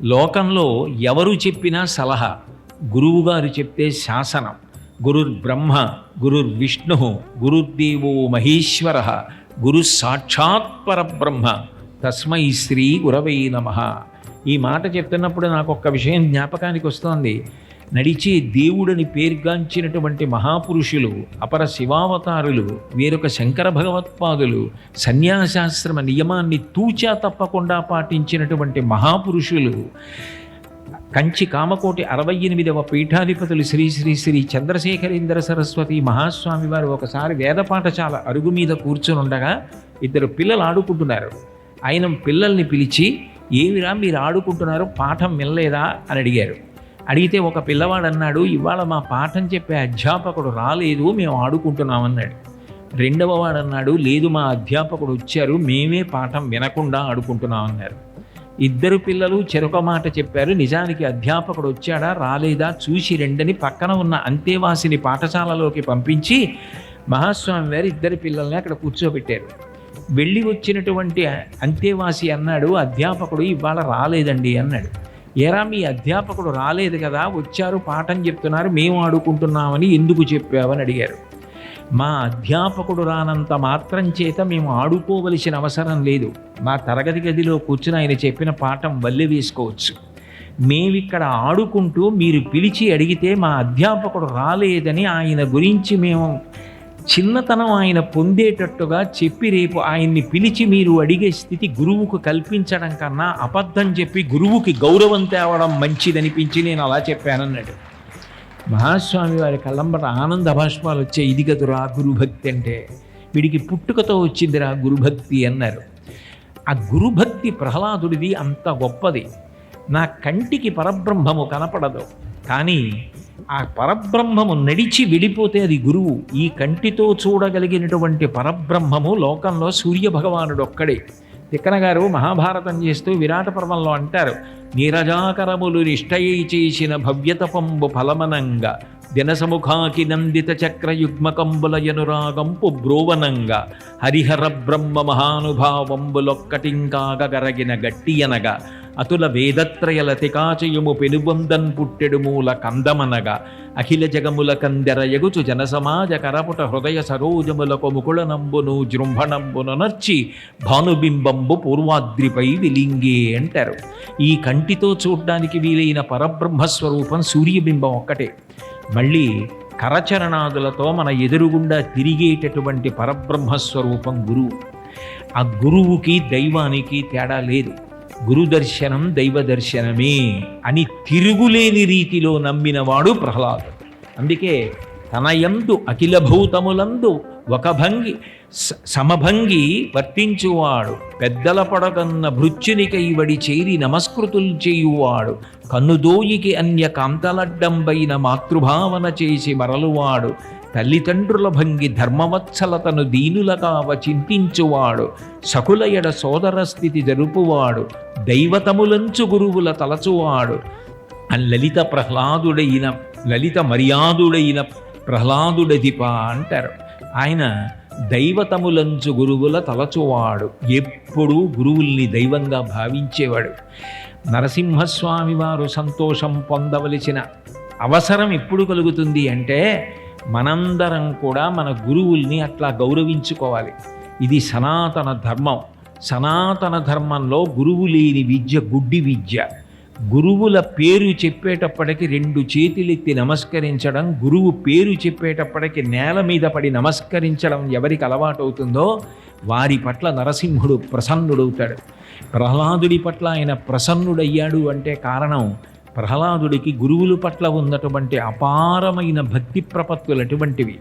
లోకంలో ఎవరు చెప్పినా సలహా, గురువుగారు చెప్తే శాసనం. గురుర్బ్రహ్మ గురుర్విష్ణు గురుర్దేవో మహేశ్వర గురు సాక్షాత్ పరబ్రహ్మ తస్మై శ్రీ గురవై నమః. ఈ మాట చెప్తున్నప్పుడు నాకు ఒక్క విషయం జ్ఞాపకానికి వస్తోంది. నడిచే దేవుడని పేర్గాంచినటువంటి మహాపురుషులు, అపర శివావతారులు, వేరొక శంకర భగవత్పాదులు, సన్యాసాశ్రమ నియమాన్ని తూచా తప్పకుండా పాటించినటువంటి మహాపురుషులు, కంచి కామకోటి 68వ పీఠాధిపతులు శ్రీ శ్రీ శ్రీ చంద్రశేఖరేంద్ర సరస్వతి మహాస్వామి వారు ఒకసారి వేద పాఠశాల అరుగు మీద కూర్చొని ఉండగా 2 పిల్లలు ఆడుకుంటున్నారు. ఆయన పిల్లల్ని పిలిచి, ఏమిరా మీరు ఆడుకుంటున్నారు, పాఠం వినలేదా అని అడిగారు. అడిగితే ఒక పిల్లవాడు అన్నాడు, ఇవాళ మా పాఠం చెప్పే అధ్యాపకుడు రాలేదు, మేము ఆడుకుంటున్నామన్నాడు. రెండవ వాడు అన్నాడు, లేదు మా అధ్యాపకుడు వచ్చారు, మేమే పాఠం వినకుండా ఆడుకుంటున్నామన్నారు. 2 పిల్లలు చెరొక మాట చెప్పారు, నిజానికి అధ్యాపకుడు వచ్చాడా రాలేదా చూసి రెండని పక్కన ఉన్న అంతేవాసిని పాఠశాలలోకి పంపించి మహాస్వామి వారు 2 పిల్లల్ని అక్కడ కూర్చోబెట్టారు. వెళ్ళి వచ్చినటువంటి అంతేవాసి అన్నాడు, అధ్యాపకుడు ఇవాళ రాలేదండి అన్నాడు. ఏరా మీ అధ్యాపకుడు రాలేదు కదా, వచ్చారు పాఠం చెప్తున్నారు, మేము ఆడుకుంటున్నామని ఎందుకు చెప్పావని అడిగారు. మా అధ్యాపకుడు రానంత మాత్రం చేత మేము ఆడుకోవలసిన అవసరం లేదు. మా తరగతి గదిలో కూర్చుని ఆయన చెప్పిన పాఠం వల్లె వేసుకోవచ్చు. మేమిక్కడ ఆడుకుంటూ మీరు పిలిచి అడిగితే మా అధ్యాపకుడు రాలేదని ఆయన గురించి మేము చిన్నతనం ఆయన పొందేటట్టుగా చెప్పి రేపు ఆయన్ని పిలిచి మీరు అడిగే స్థితి గురువుకు కల్పించడం కన్నా అబద్ధం చెప్పి గురువుకి గౌరవం తేవడం మంచిదనిపించి నేను అలా చెప్పానన్నాడు. మహాస్వామి వారి కళ్ళంబట ఆనంద భాష్పాలు వచ్చే, ఇది కదురా గురుభక్తి అంటే, వీడికి పుట్టుకతో వచ్చిందిరా గురుభక్తి అన్నారు. ఆ గురుభక్తి ప్రహ్లాదుడిది అంత గొప్పది. నా కంటికి పరబ్రహ్మము కనపడదు, కానీ ఆ పరబ్రహ్మము నడిచి వెళ్ళిపోతే అది గురువు. ఈ కంటితో చూడగలిగినటువంటి పరబ్రహ్మము లోకంలో సూర్యభగవానుడు ఒక్కడే. తిక్కన గారు మహాభారతం చేస్తూ విరాట పర్వంలో అంటారు, నీరజాకరములు నిష్టయై చేసిన భవ్యతపంబు ఫలమనంగా దినసముఖాకి నందిత చక్రయుగ్మకంబుల యనురాగంపు బ్రోవనంగా హరిహర బ్రహ్మ మహానుభావంబులొక్కటింకాగ గరగిన గట్టియనగా అతుల వేదత్రయల తికాచయుము పెనుబొందన్ పుట్టెడు మూల కందమనగా అఖిల జగముల కందెర ఎగుచు జనసమాజ కరపుట హృదయ సరోజములకు ముకుళనంబును జృంభణంబును నర్చి భానుబింబంబు పూర్వాద్రిపై విలింగే అంటారు. ఈ కంటితో చూడ్డానికి వీలైన పరబ్రహ్మస్వరూపం సూర్యబింబం ఒక్కటే. మళ్ళీ కరచరణాదులతో మన ఎదురుగుండా తిరిగేటటువంటి పరబ్రహ్మస్వరూపం గురువు. ఆ గురువుకి దైవానికి తేడా లేదు. గురుదర్శనం దైవ దర్శనమే అని తిరుగులేని రీతిలో నమ్మినవాడు ప్రహ్లాదుడు. అందుకే తనయందు అఖిల భూతములందు ఒక భంగి సమభంగి వర్తించువాడు, పెద్దల పడగన్న భృత్యునికైవడి చేరి నమస్కృతులు చేయువాడు, కన్నుదోయికి అన్య కాంతలడ్డంబైన మాతృభావన చేసి మరలువాడు, తల్లిదండ్రుల భంగి ధర్మవత్సలతను దీనులగావ చింతించువాడు, సకులయడ సోదర స్థితి జరుపువాడు, దైవతములంచు గురువుల తలచువాడు, లలిత ప్రహ్లాదుడైన లలిత మర్యాదుడైన ప్రహ్లాదుడధిప అంటారు. ఆయన దైవతములంచు గురువుల తలచువాడు, ఎప్పుడూ గురువుల్ని దైవంగా భావించేవాడు. నరసింహస్వామి వారు సంతోషం పొందవలసిన అవసరం ఎప్పుడు కలుగుతుంది అంటే, మనందరం కూడా మన గురువుల్ని అట్లా గౌరవించుకోవాలి. ఇది సనాతన ధర్మం. సనాతన ధర్మంలో గురువు లేని విద్య గుడ్డి విద్య. గురువుల పేరు చెప్పేటప్పటికి 2 చేతులెత్తి నమస్కరించడం, గురువు పేరు చెప్పేటప్పటికి నేల మీద పడి నమస్కరించడం ఎవరికి అలవాటవుతుందో వారి పట్ల నరసింహుడు ప్రసన్నుడవుతాడు. ప్రహ్లాదుడి పట్ల ఆయన ప్రసన్నుడయ్యాడు అంటే కారణం, ప్రహ్లాదుడికి గురువుల పట్ల ఉన్నటువంటి అపారమైన భక్తి ప్రపత్తులు అటువంటివి.